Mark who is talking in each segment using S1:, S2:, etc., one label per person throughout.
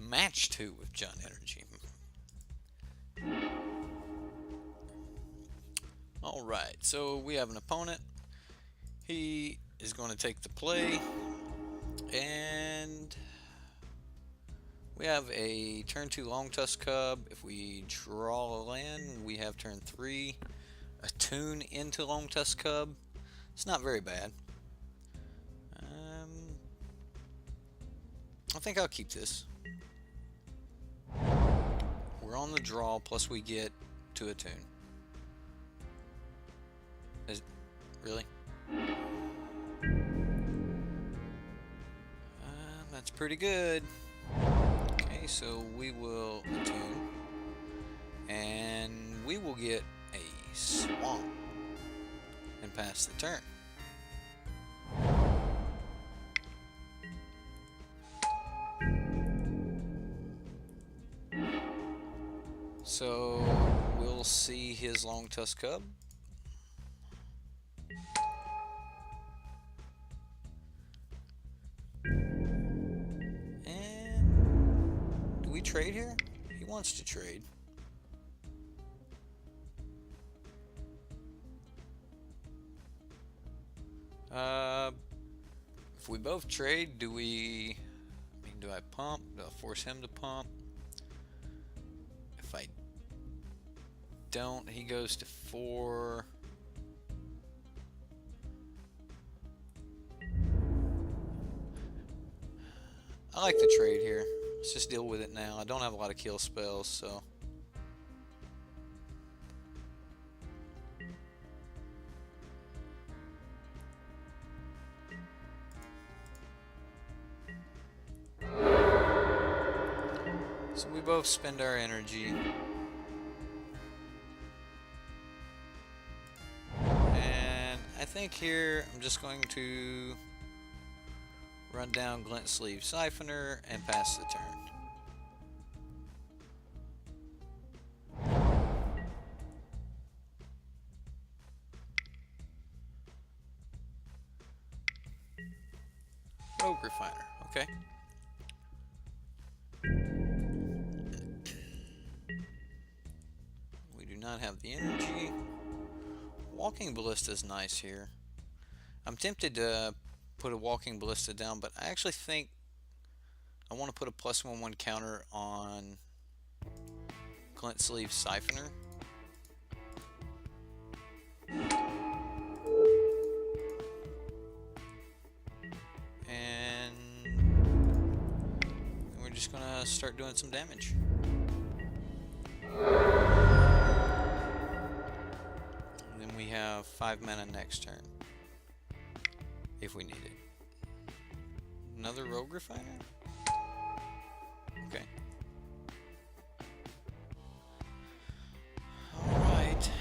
S1: match 2 with Jun Energy. Alright, so we have an opponent. He is going to take the play, and we have a turn 2 Long Tusk Cub. If we draw a land, we have turn 3 Attune into Long Tusk Cub. It's not very bad. I think I'll keep this. We're on the draw, plus we get to attune. Really? That's pretty good. Okay, so we will attune, and we will get a swamp and pass the turn. So we'll see his Long Tusk Cub. And do we trade here? He wants to trade. If we both trade, do I pump? Do I force him to pump? If I don't, he goes to 4. I like the trade here. Let's just deal with it now. I don't have a lot of kill spells, so. So we both spend our energy. And I think here I'm just going to run down Glint Sleeve Siphoner and pass the turn. Rogue Refiner, okay. We do not have the energy. Walking Ballista is nice here. I'm tempted to put a Walking Ballista down, but I actually think I want to put a +1/1 counter on Glint Sleeve Siphoner. And we're just gonna start doing some damage. And then we have 5 mana next turn, if we need it. Another Rogue Refiner? Okay. Alright.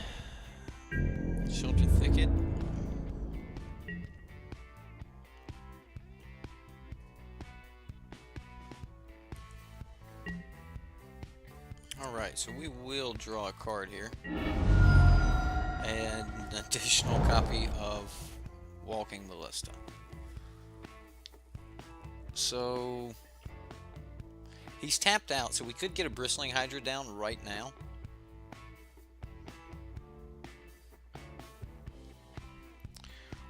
S1: Shelter Thicket. Alright, so we will draw a card here. And an additional copy of Walking Ballista. So he's tapped out, so we could get a Bristling Hydra down right now.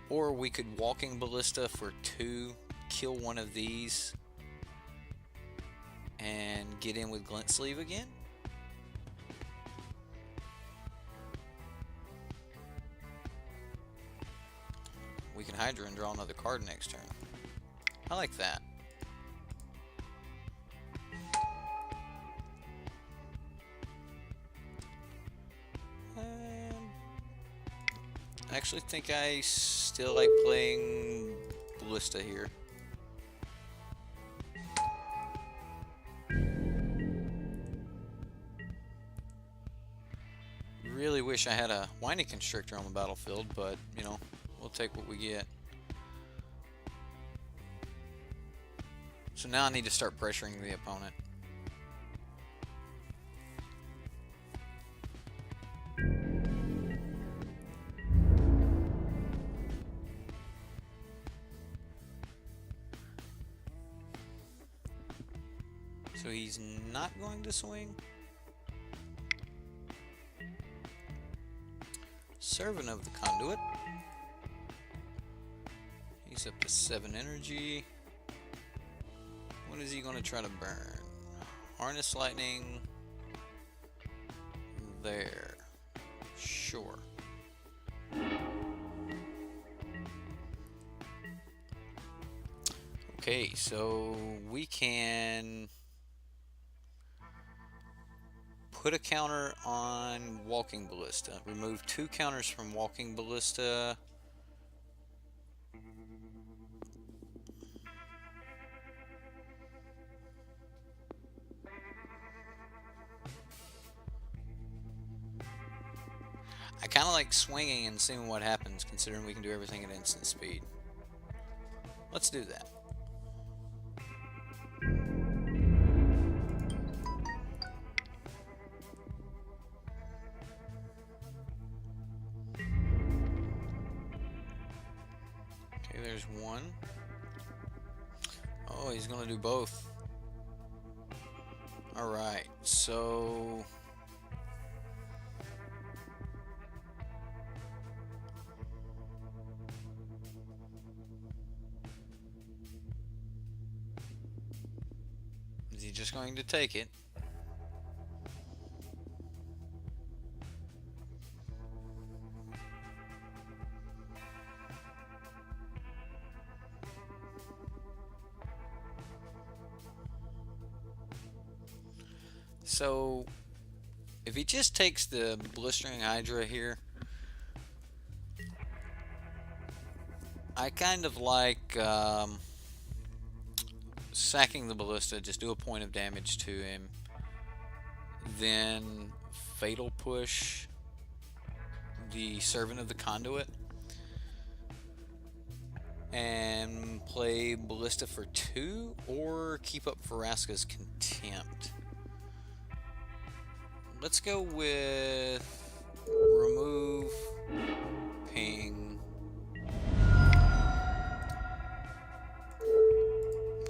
S1: Or we could Walking Ballista for 2, kill one of these, and get in with Glint Sleeve again. We can Hydra and draw another card next turn. I like that. I actually think I still like playing Ballista here. Really wish I had a Whiny Constrictor on the battlefield, but, you know, we'll take what we get. So now I need to start pressuring the opponent. So he's not going to swing. Servant of the Conduit. He's up to 7 energy. What is he going to try to burn? Harness Lightning. There. Sure. Okay, so we can put a counter on Walking Ballista. Remove 2 counters from Walking Ballista. I kind of like swinging and seeing what happens, considering we can do everything at instant speed. Let's do that. Okay, there's one. Oh, he's gonna do both. Alright, so... is he just going to take it? So, if he just takes the Blistering Hydra here, I kind of like sacking the Ballista, just do a point of damage to him, then Fatal Push the Servant of the Conduit, and play Ballista for 2, or keep up Vraska's Contempt. Let's go with remove, ping,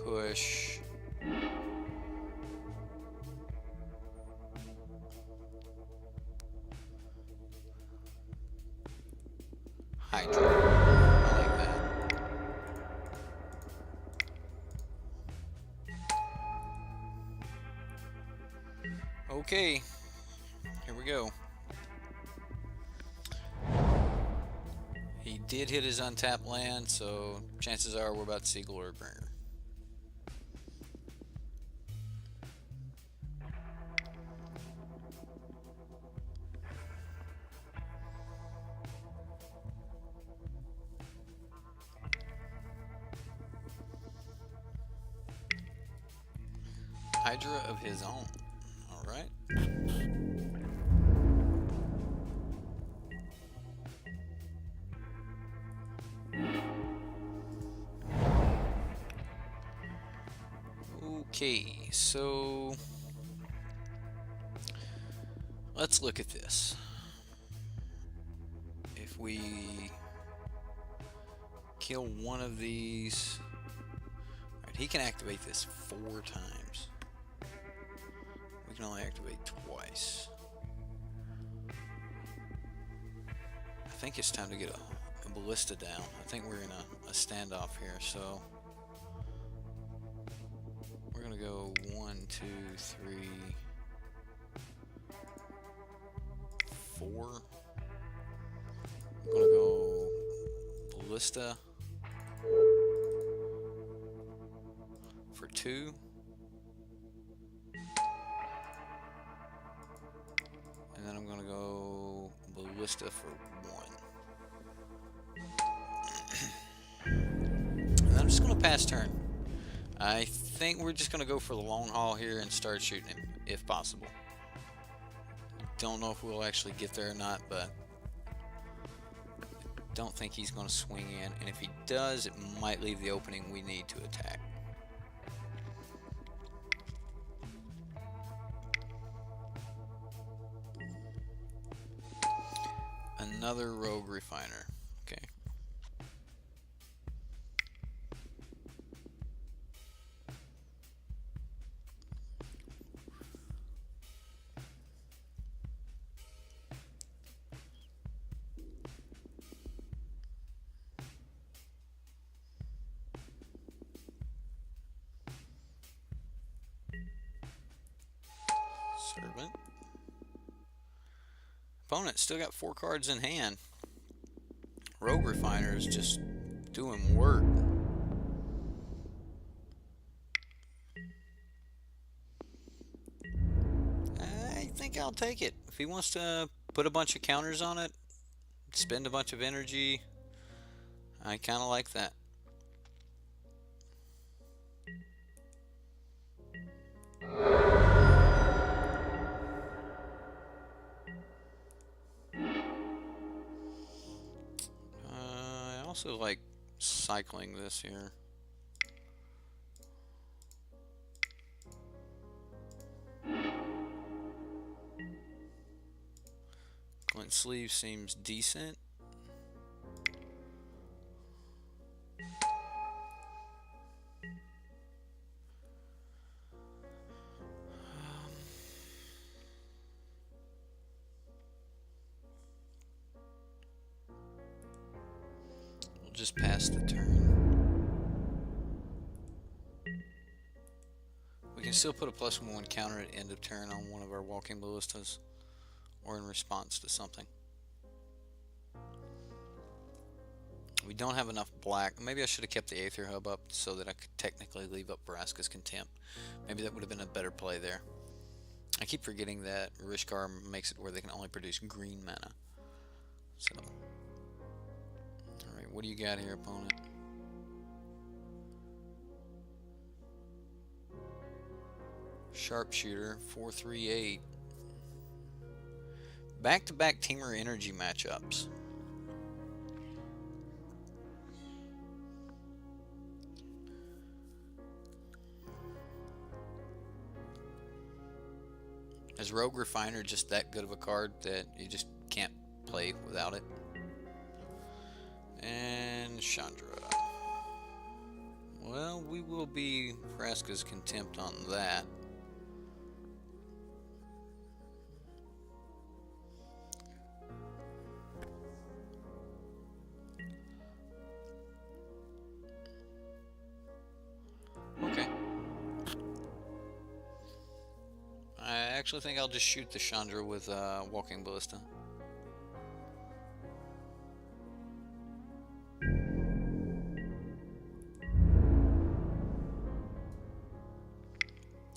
S1: push, Hydra. I like that. Okay. Here we go. He did hit his untapped land, so chances are we're about to see Glorybringer. Hydra of his own. Alright. Okay, so let's look at this. If we kill one of these, right, he can activate this 4 times. We can only activate twice. I think it's time to get a Ballista down. I think we're in a standoff here, so we're gonna go 1, 2, 3, 4. I'm gonna go Ballista for 2. And then I'm gonna go Ballista for 1. And then I'm just gonna pass turn. I think we're just gonna go for the long haul here and start shooting him, if possible. Don't know if we'll actually get there or not, but don't think he's gonna swing in, and if he does, it might leave the opening we need to attack. Another Rogue Refiner. Okay. Servant. Opponent still got 4 cards in hand. Rogue Refiner is just doing work. I think I'll take it. If he wants to put a bunch of counters on it, spend a bunch of energy, I kind of like that. I also like cycling this here. Glint Sleeve seems decent. We'll just pass the turn. We can still put a +1/+1 counter at end of turn on one of our Walking Ballistas, or in response to something. We don't have enough black. Maybe I should have kept the Aether Hub up so that I could technically leave up Vraska's Contempt. Maybe that would have been a better play there. I keep forgetting that Rishkar makes it where they can only produce green mana. So, alright, what do you got here, opponent? Sharpshooter, 4/3/8. Back-to-back Temur energy matchups. Is Rogue Refiner just that good of a card that you just can't play without it? And Chandra. Well, we will be Vraska's Contempt on that. Okay. I actually think I'll just shoot the Chandra with Walking Ballista.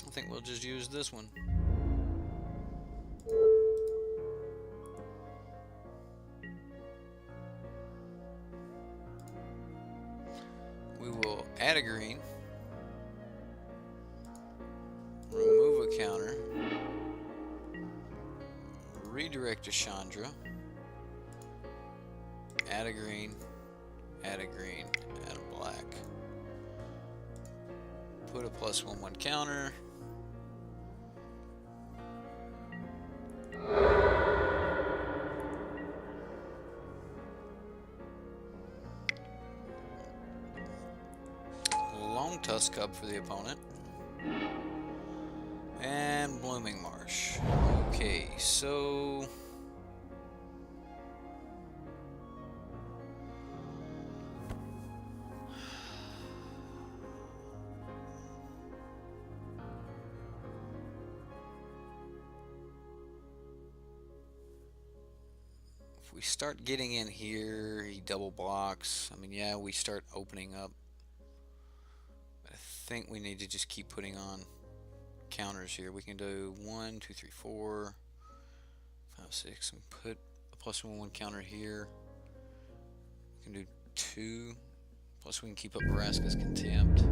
S1: I think we'll just use this one. We will add a green, remove a counter, redirect to Chandra, add a green, add a green, add a black, put a +1/+1 counter, Long Tusk Cub for the opponent, and Blooming Marsh. Okay, so if we start getting in here, he double blocks. I mean, yeah, we start opening up. I think we need to just keep putting on counters here. We can do 1, 2, 3, 4, 5, 6, and put a +1/+1 counter here. We can do 2, plus we can keep up Vraska's Contempt.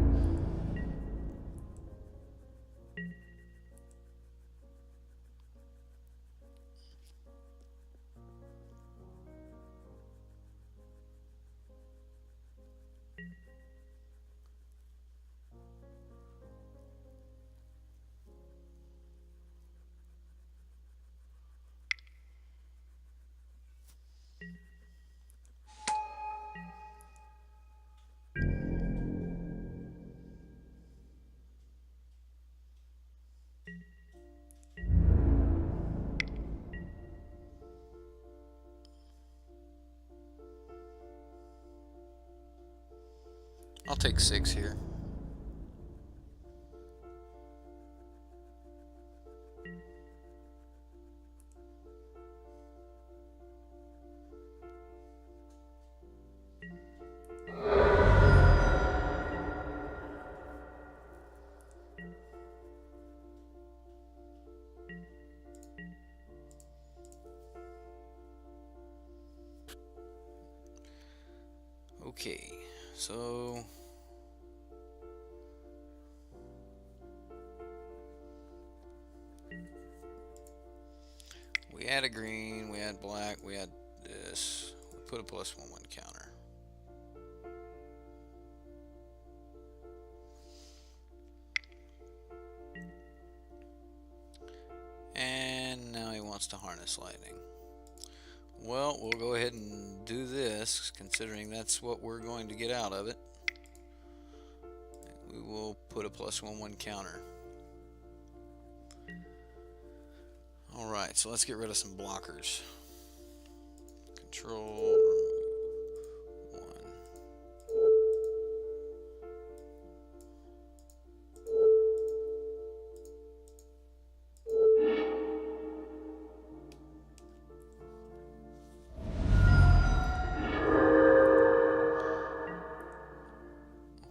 S1: I'll take 6 here. Okay, so we had a green, we had black, we had this. We put a +1/+1 counter. And now he wants to harness lightning. Well, we'll go ahead and do this, considering that's what we're going to get out of it. We will put a +1/+1 counter. Alright, so let's get rid of some blockers. Control, remove 1.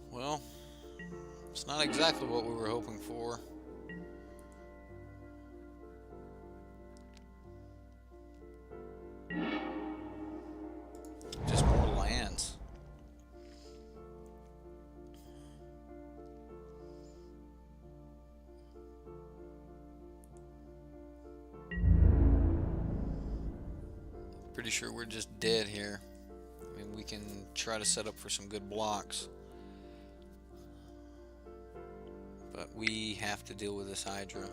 S1: Well, it's not exactly what we were hoping for. Just more lands. Pretty sure we're just dead here. I mean, we can try to set up for some good blocks, but we have to deal with this Hydra.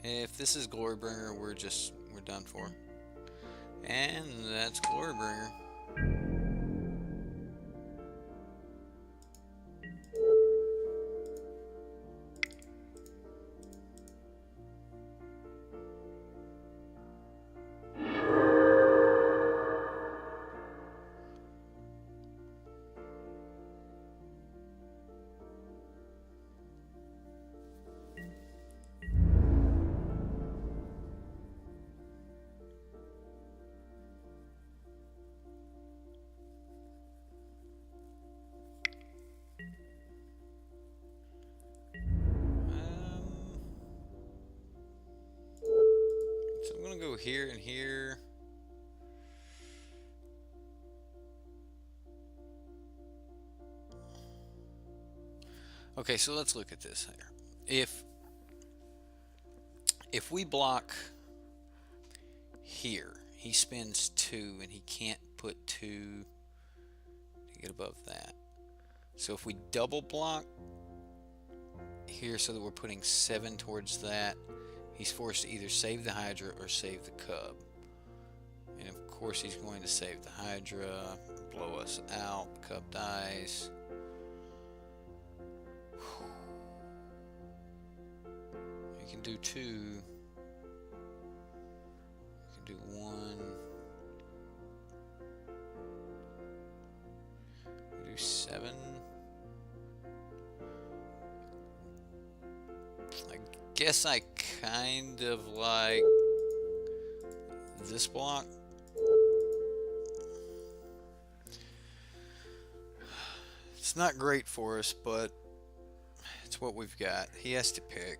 S1: If this is Glorybringer, we're done for. And that's Glorybringer. So I'm gonna go here and here. Okay, so let's look at this here. If we block here, he spends 2 and he can't put 2 to get above that. So if we double block here so that we're putting 7 towards that, he's forced to either save the Hydra or save the Cub. And of course he's going to save the Hydra, blow us out, the Cub dies. You can do 2. You can do 1. Do 7. I guess I kind of like this block. It's not great for us, but it's what we've got. He has to pick.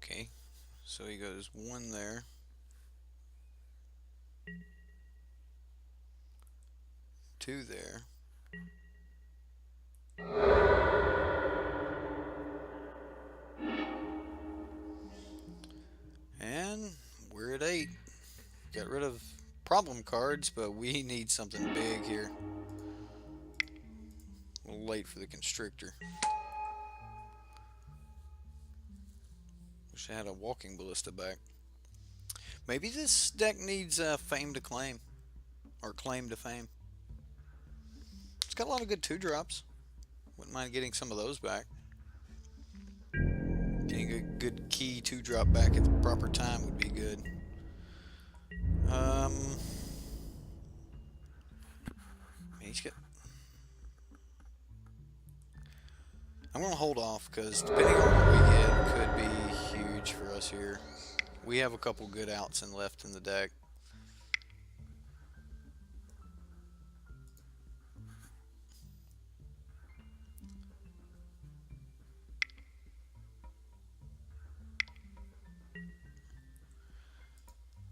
S1: Okay, so he goes 1 there. 2 there. And we're at 8. Got rid of problem cards, but we need something big here. A little late for the Constrictor. Wish I had a Walking Ballista back. Maybe this deck needs Fame to Claim. Or Claim to Fame. It's got a lot of good 2-drops. Wouldn't mind getting some of those back. Getting a good key 2-drop back at the proper time would be good. He's got... I'm going to hold off because depending on what we get could be huge for us here. We have a couple good outs and left in the deck.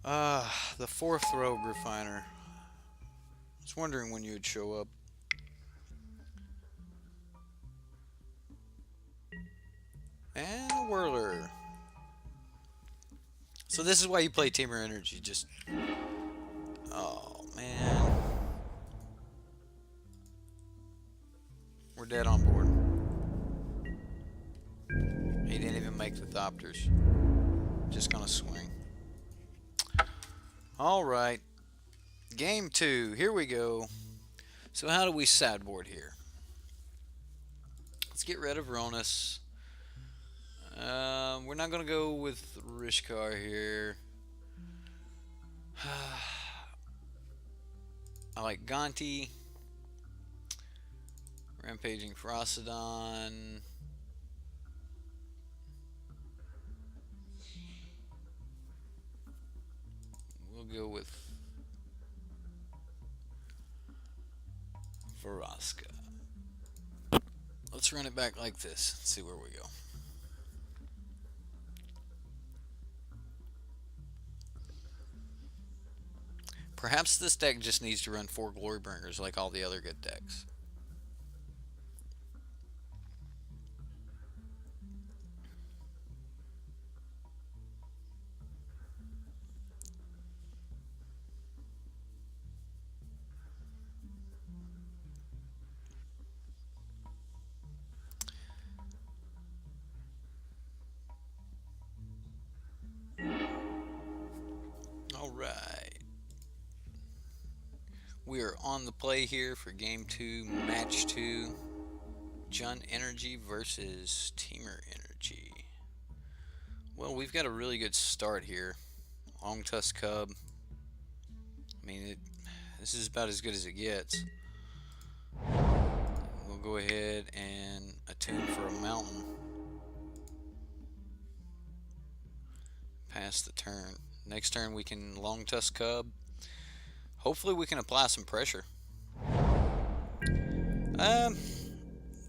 S1: The fourth rogue refiner. I was wondering when you would show up. And a whirler. So this is why you play Temur Energy. Just, oh man, we're dead on board. He didn't even make the Thopters. Just gonna swing. All right, game 2. Here we go. So how do we sideboard here? Let's get rid of Ronus. We're not gonna go with Rishkar here. I like Gonti. Rampaging Ferocidon. We'll go with Veraska. Let's run it back like this and see where we go. Perhaps this deck just needs to run 4 Glorybringers like all the other good decks. Alright. We are on the play here for game 2, match 2. Jun Energy versus Temur Energy. Well, we've got a really good start here. Long Tusk Cub. I mean, this is about as good as it gets. We'll go ahead and attune for a mountain. Pass the turn. Next turn we can Long Tusk Cub. Hopefully we can apply some pressure.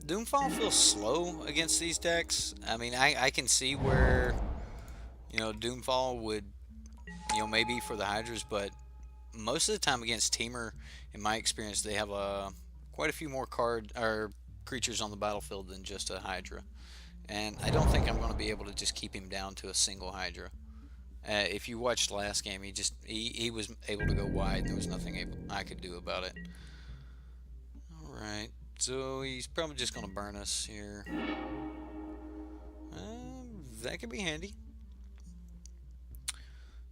S1: Doomfall feels slow against these decks. I mean, I can see where, Doomfall would, maybe for the Hydras, but most of the time against Temur, in my experience, they have quite a few more creatures on the battlefield than just a Hydra. And I don't think I'm going to be able to just keep him down to a single Hydra. If you watched last game, he was able to go wide, and there was nothing I could do about it. Alright, so he's probably just going to burn us here. That could be handy.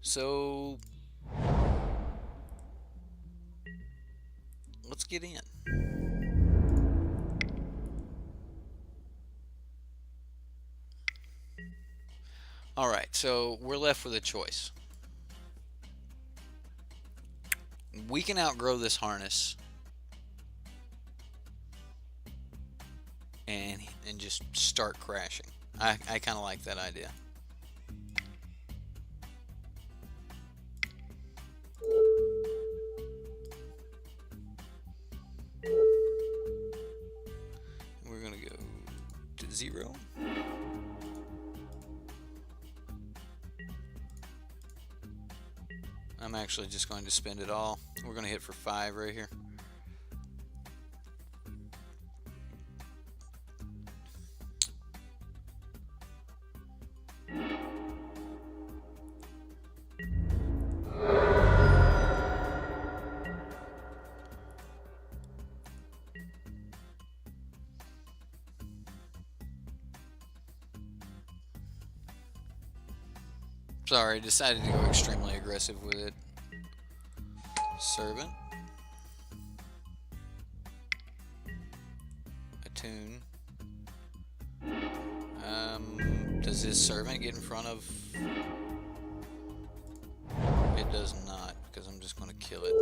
S1: So, let's get in. Alright, so we're left with a choice. We can outgrow this harness and just start crashing. I kind of like that idea. We're going to go to 0. I'm actually just going to spend it all. We're going to hit for 5 right here. Sorry, decided to go extremely aggressive with it. Servant. Attune. Does his servant get in front of... It does not, because I'm just going to kill it.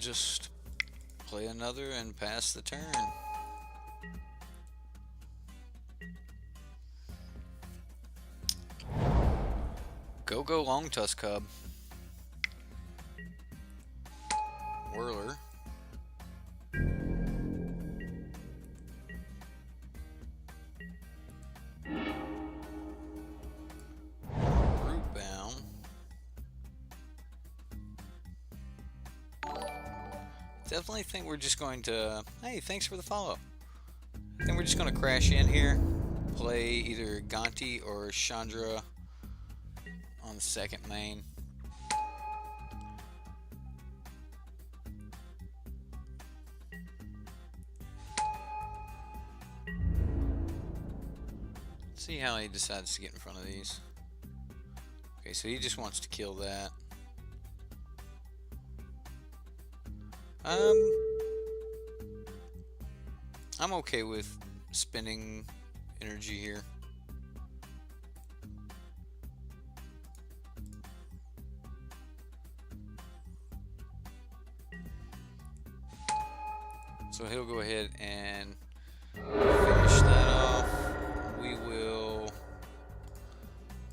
S1: Just play another and pass the turn. Go long tusk cub. Whirler. Root bound. Definitely think we're just going to... Hey, thanks for the follow. I think we're just going to crash in here. Play either Gonti or Chandra on the second main. See how he decides to get in front of these. Okay, so he just wants to kill that. I'm okay with spending energy here. So he'll go ahead and finish that off. We will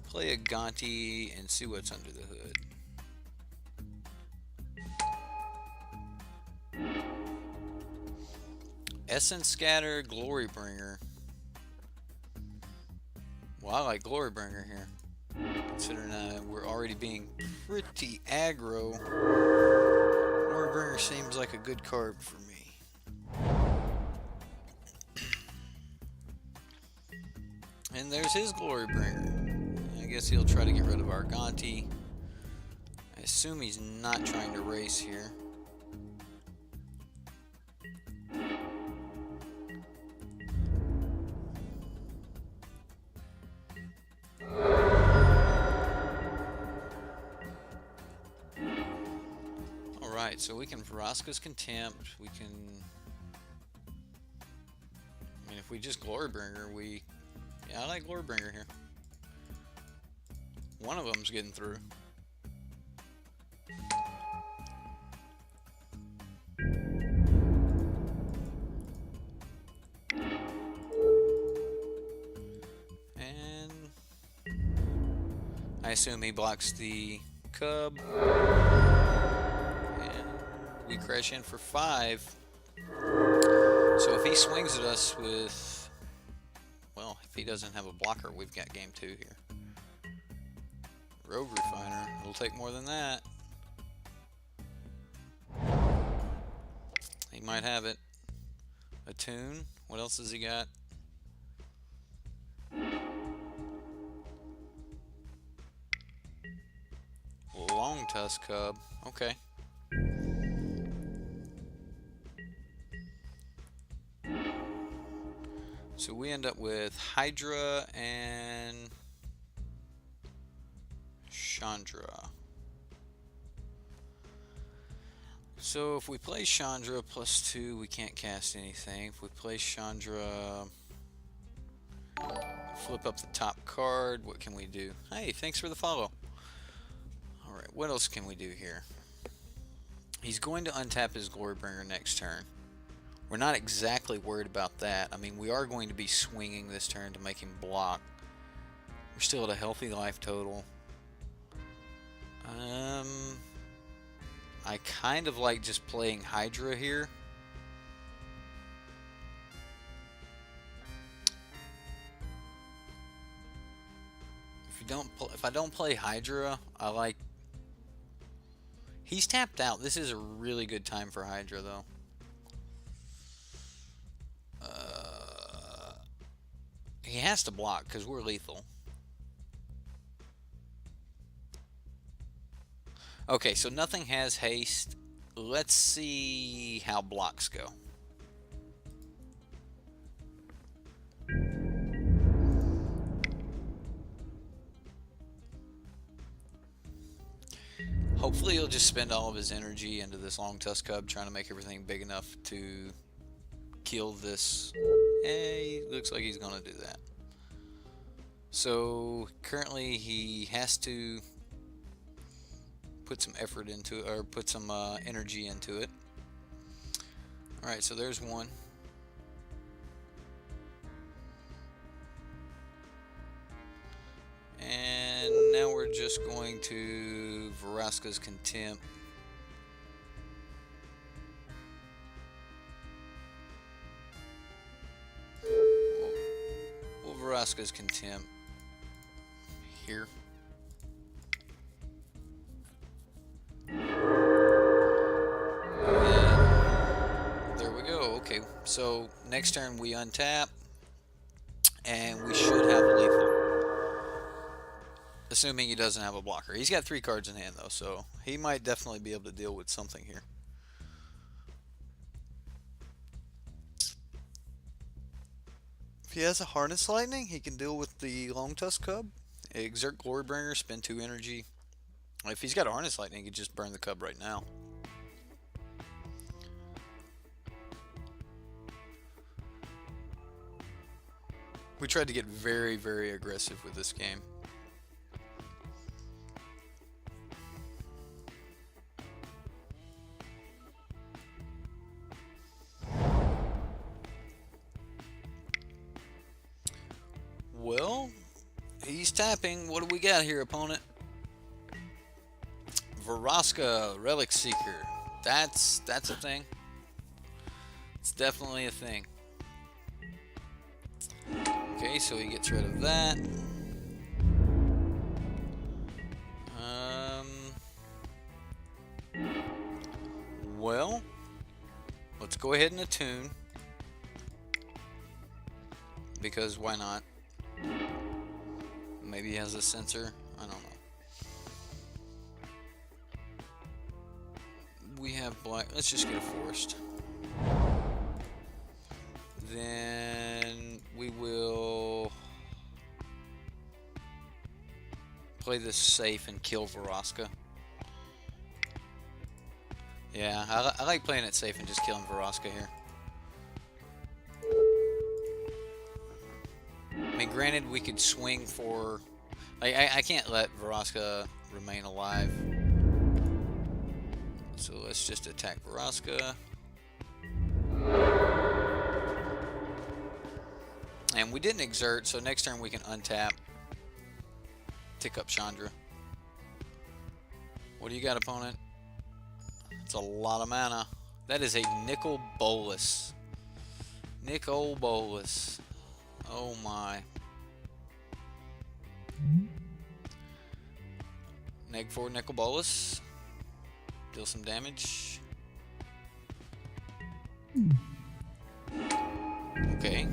S1: play a Gonti and see what's under the hood. Essence Scatter, Glorybringer. Well, I like Glorybringer here, considering we're already being pretty aggro. Glorybringer seems like a good card for me. And there's his Glorybringer. I guess he'll try to get rid of our Gonti. I assume he's not trying to race here. Alright, so we can Vraska's Contempt, we can... I mean, if we just Glorybringer, we... Yeah, I like Glorybringer here. One of them's getting through. And... I assume he blocks the Cub. We crash in for 5. So if he swings at us with... Well, if he doesn't have a blocker, we've got game 2 here. Rogue Refiner. It'll take more than that. He might have it. Attune. What else has he got? Long Tusk Cub. Okay. So we end up with Hydra and Chandra. So if we play Chandra +2, we can't cast anything. If we play Chandra, flip up the top card, what can we do? Hey, thanks for the follow. Alright, what else can we do here? He's going to untap his Glorybringer next turn. We're not exactly worried about that. I mean, we are going to be swinging this turn to make him block. We're still at a healthy life total. I kind of like just playing Hydra here. If I don't play Hydra, I like... He's tapped out. This is a really good time for Hydra, though. He has to block because we're lethal. Okay, so nothing has haste. Let's see how blocks go. Hopefully he'll just spend all of his energy into this Long Tusk Cub, trying to make everything big enough to kill this. He looks like he's going to do that. So currently he has to put some effort into it, or put some energy into it. Alright, so there's one. And now we're just going to Vraska's Contempt. We'll Vraska's Contempt here. Okay, so next turn we untap, and we should have lethal. Assuming he doesn't have a blocker. He's got 3 cards in hand though, so he might definitely be able to deal with something here. If he has a Harness Lightning, he can deal with the Long Tusk Cub. Exert Glorybringer, spend 2 energy. If he's got a Harness Lightning, he could just burn the Cub right now. We tried to get very, very aggressive with this game. Well, he's tapping. What do we got here, opponent? Vraska, Relic Seeker. That's a thing. It's definitely a thing. Okay, so he gets rid of that. Well, let's go ahead and attune. Because why not? Maybe he has a sensor. I don't know. We have black. Let's just get a forest. Then we will play this safe and kill Vraska. Yeah, I like playing it safe and just killing Vraska here. I mean, granted, we could swing for... I can't let Vraska remain alive. So let's just attack Vraska. And we didn't exert, so next turn we can untap. Tick up Chandra. What do you got, opponent? It's a lot of mana. That is a Nicol Bolas. Nicol Bolas. Oh my. Neg 4 Nicol Bolas. Deal some damage. Okay.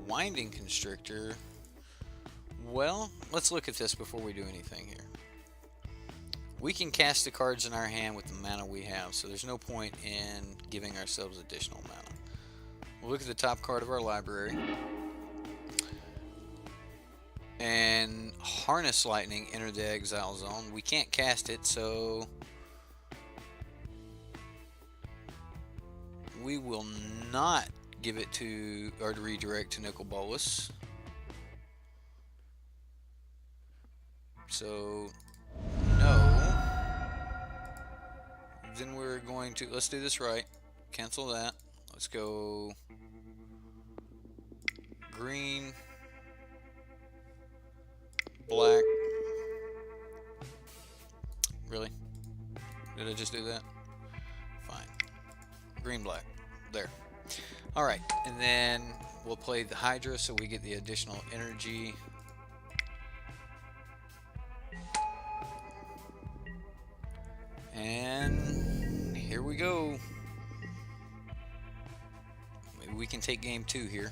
S1: Winding Constrictor. Well, let's look at this before we do anything here. We can cast the cards in our hand with the mana we have, so there's no point in giving ourselves additional mana. We'll look at the top card of our library. And Harness Lightning entered the exile zone. We can't cast it, so we will not give it to, or to redirect to Nicol Bolas. So, no. Then we're going to, let's do this right. Cancel that. Let's go green, black. Really? Did I just do that? Fine. Green, black. There. Alright, and then we'll play the Hydra so we get the additional energy. And here we go. Maybe we can take game 2 here.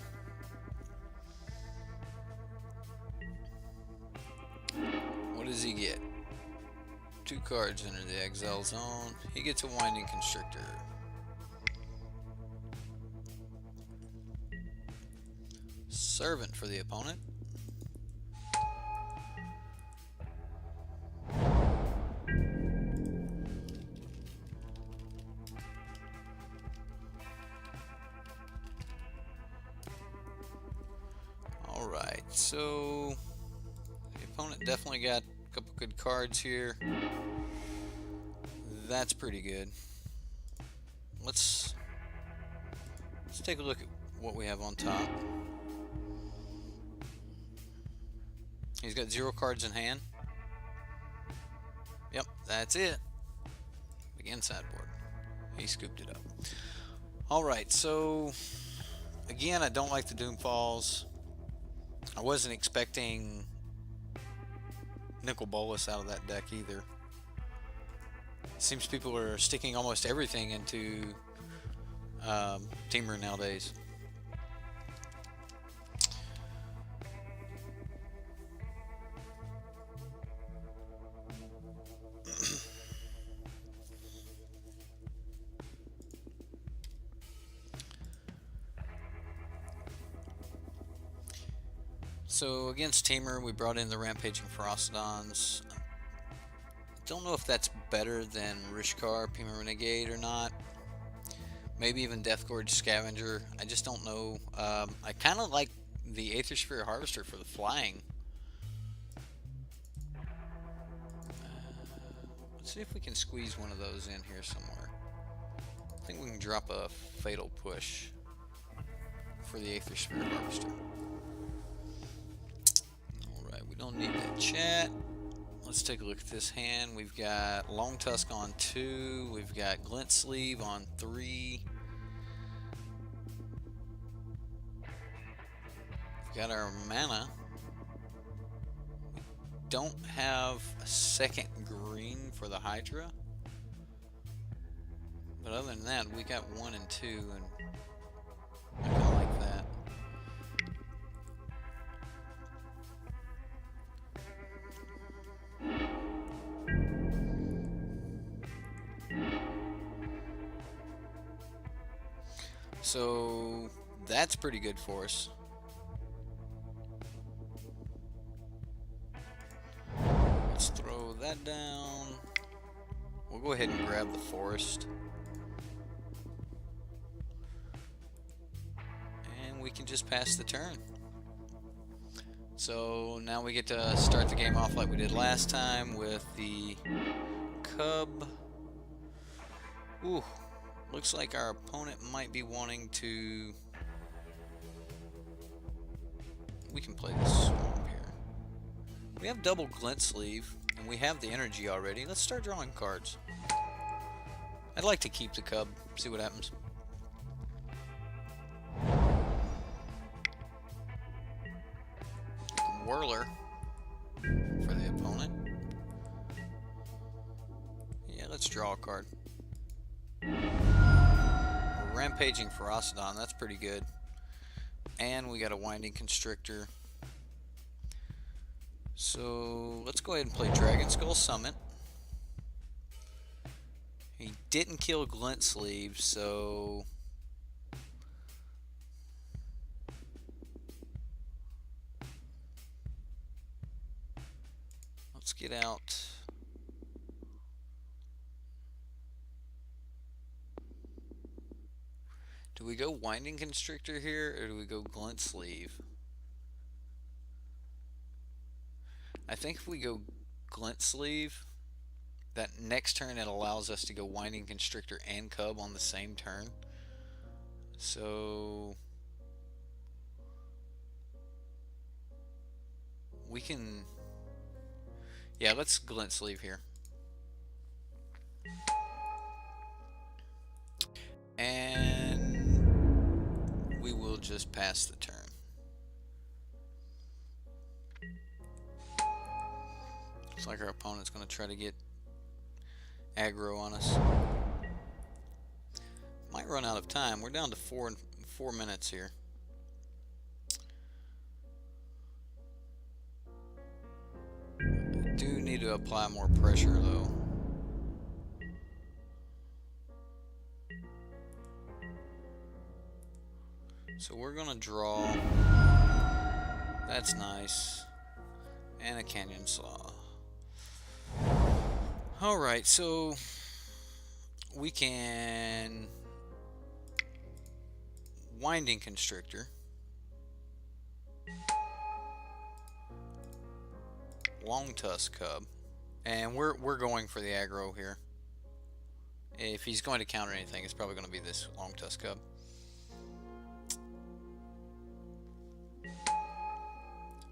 S1: What does he get? 2 cards enter the exile zone. He gets a Winding Constrictor. Servant for the opponent. Alright, so the opponent definitely got a couple good cards here. That's pretty good. Let's take a look at what we have on top. He's got 0 cards in hand. Yep, that's it. Begin sideboard. He scooped it up. Alright, so again, I don't like the Doomfalls. I wasn't expecting Nicol Bolas out of that deck either. It seems people are sticking almost everything into Temur nowadays. So against Temur, we brought in the Rampaging Ferocidons. Don't know if that's better than Rishkar, Pima Renegade or not. Maybe even Deathgorge Scavenger. I just don't know. I kind of like the Aether Sphere Harvester for the flying. Let's see if we can squeeze one of those in here somewhere. I think we can drop a Fatal Push for the Aether Sphere Harvester. Alright, we don't need that chat. Let's take a look at this hand. We've got Long Tusk on 2. We've got Glint Sleeve on 3. We've got our mana. We don't have a second green for the Hydra. But other than that, we got 1 and 2, and I kind of like that. So that's pretty good for us. Let's throw that down. We'll go ahead and grab the forest. And we can just pass the turn. So now we get to start the game off like we did last time with the Cub. Ooh. Looks like our opponent might be wanting to... We can play this Swamp here. We have double Glint Sleeve, and we have the energy already. Let's start drawing cards. I'd like to keep the Cub, see what happens. Whirler for the opponent. Yeah, let's draw a card. Rampaging Ferocidon, that's pretty good. And we got a Winding Constrictor. So let's go ahead and play Dragon Skull Summit. He didn't kill Glint Sleeve, so let's get out. Do we go Winding Constrictor here, or do we go Glint Sleeve? I think if we go Glint Sleeve, that next turn it allows us to go Winding Constrictor and Cub on the same turn. So we can... Yeah, let's Glint Sleeve here. And we will just pass the turn. Looks like our opponent's going to try to get aggro on us. Might run out of time. We're down to 4 minutes here. I do need to apply more pressure though. So we're gonna draw. That's nice. And a Canyon Slaw. Alright, so we can Winding Constrictor. Long Tusk Cub. And we're going for the aggro here. If he's going to counter anything, it's probably going to be this long tusk cub.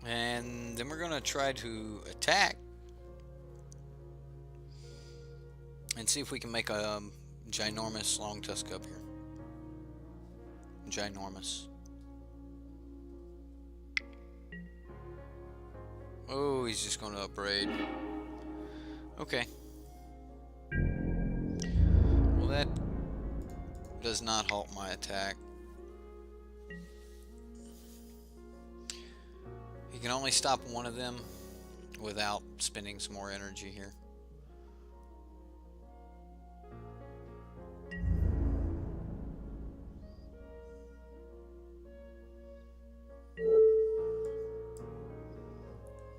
S1: And then we're going to try to attack and see if we can make a ginormous long tusk cub here. Ginormous. Oh, he's just going to upbraid. Okay. Well, that does not halt my attack. He can only stop one of them without spending some more energy here.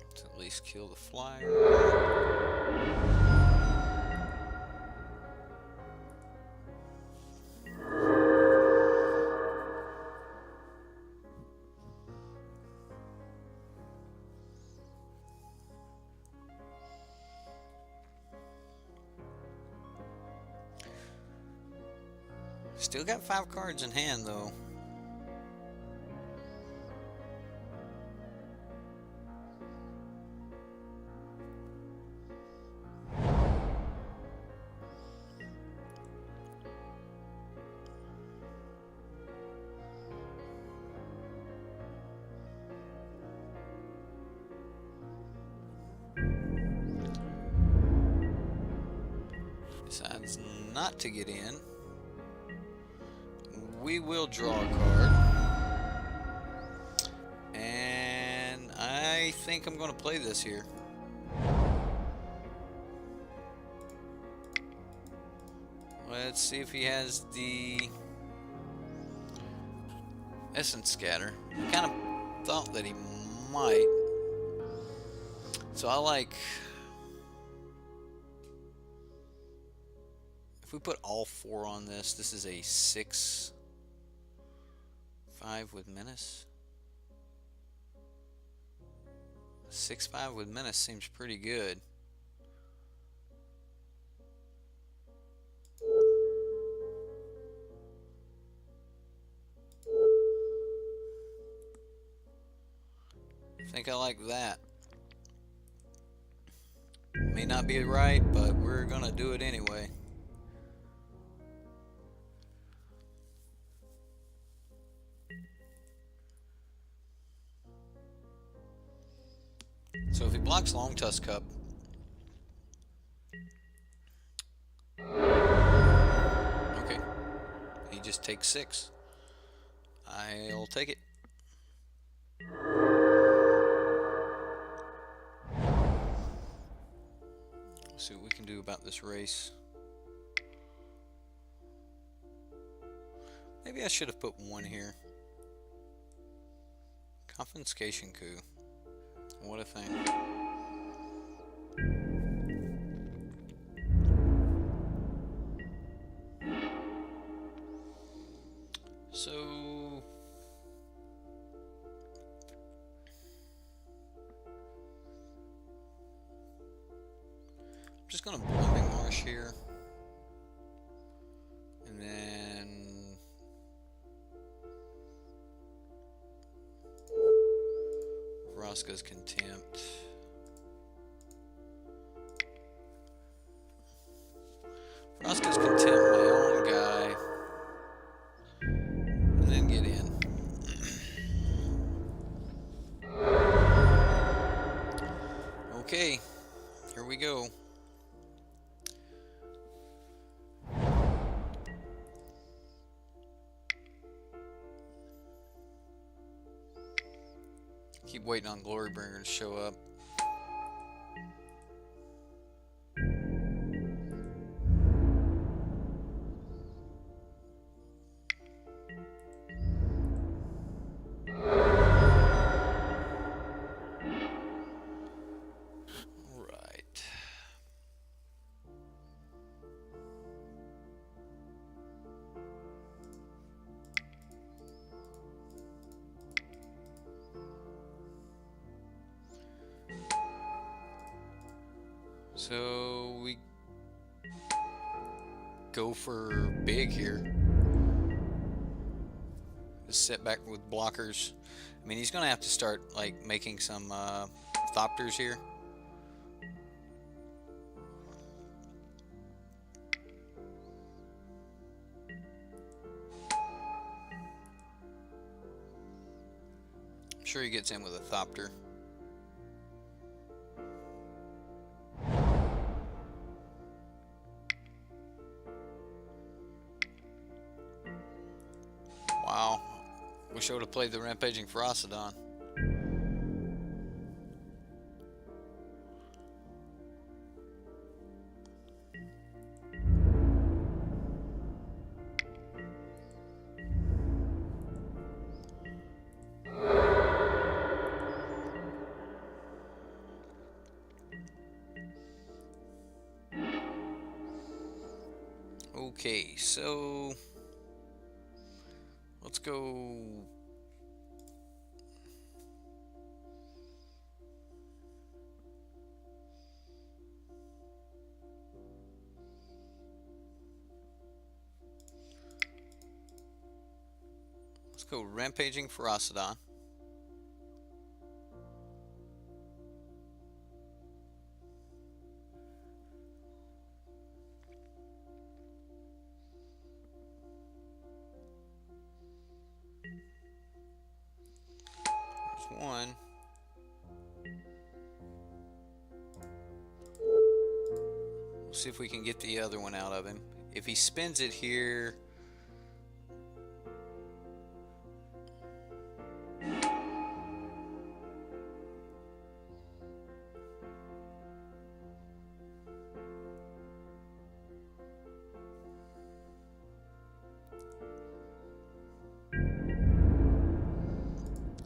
S1: Let's at least kill the flyer. Still got 5 cards in hand, though. Decides not to get in. We will draw a card. And I think I'm going to play this here. Let's see if he has the Essence Scatter. I kind of thought that he might. So I like... If we put all 4 on this, this is a 6-5 with Menace. 6-5 with Menace seems pretty good. I think I like that. May not be right, but we're gonna do it anyway. So if he blocks Long Tusk Cub, okay, he just takes 6. I'll take it. Let's see what we can do about this race. Maybe I should have put 1 here. Confiscation coup. What a thing. So I'm just gonna Blending Marsh here. And then Vraska's Contempt. Vraska's Contempt, my own guy. And then get in. Okay, here we go. Keep waiting on Glorybringer to show up. Right. So we go for big here. Just sit back with blockers. I mean, he's going to have to start like making some thopters here. I'm sure he gets in with a thopter. Wow. Wish I would have played the Rampaging Ferocidon. Okay, so let's go. Let's go Rampaging Ferocidon. There's one. We'll see if we can get the other one out of him. If he spins it here,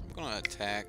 S1: I'm gonna attack.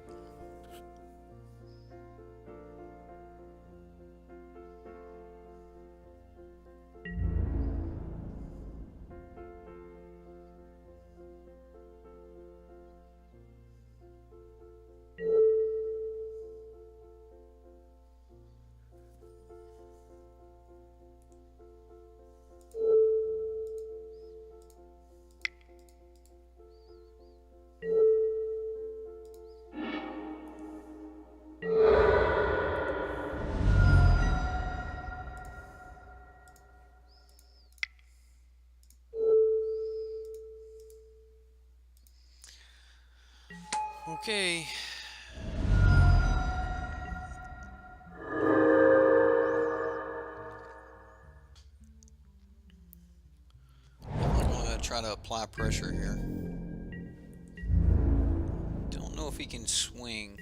S1: Okay. I'm gonna try to apply pressure here. Don't know if he can swing.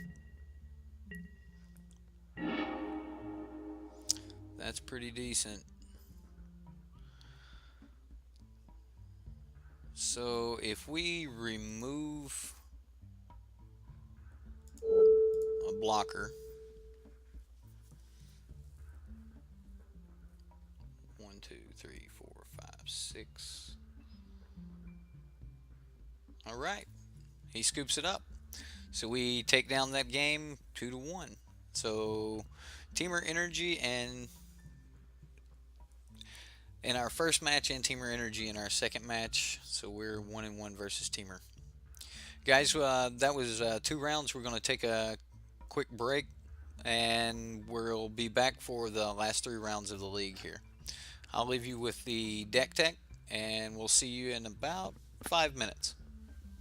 S1: That's pretty decent. So if we remove a blocker, 1, 2, 3, 4, 5, 6. All right, he scoops it up. So we take down that game 2-1. So Temur Energy and in our first match and Temur Energy in our second match. So we're 1-1 versus Temur. Guys, that was 2 rounds. We're going to take a quick break and we'll be back for the last 3 rounds of the league here. I'll leave you with the deck tech and we'll see you in about 5 minutes.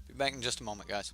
S1: Be back in just a moment, guys.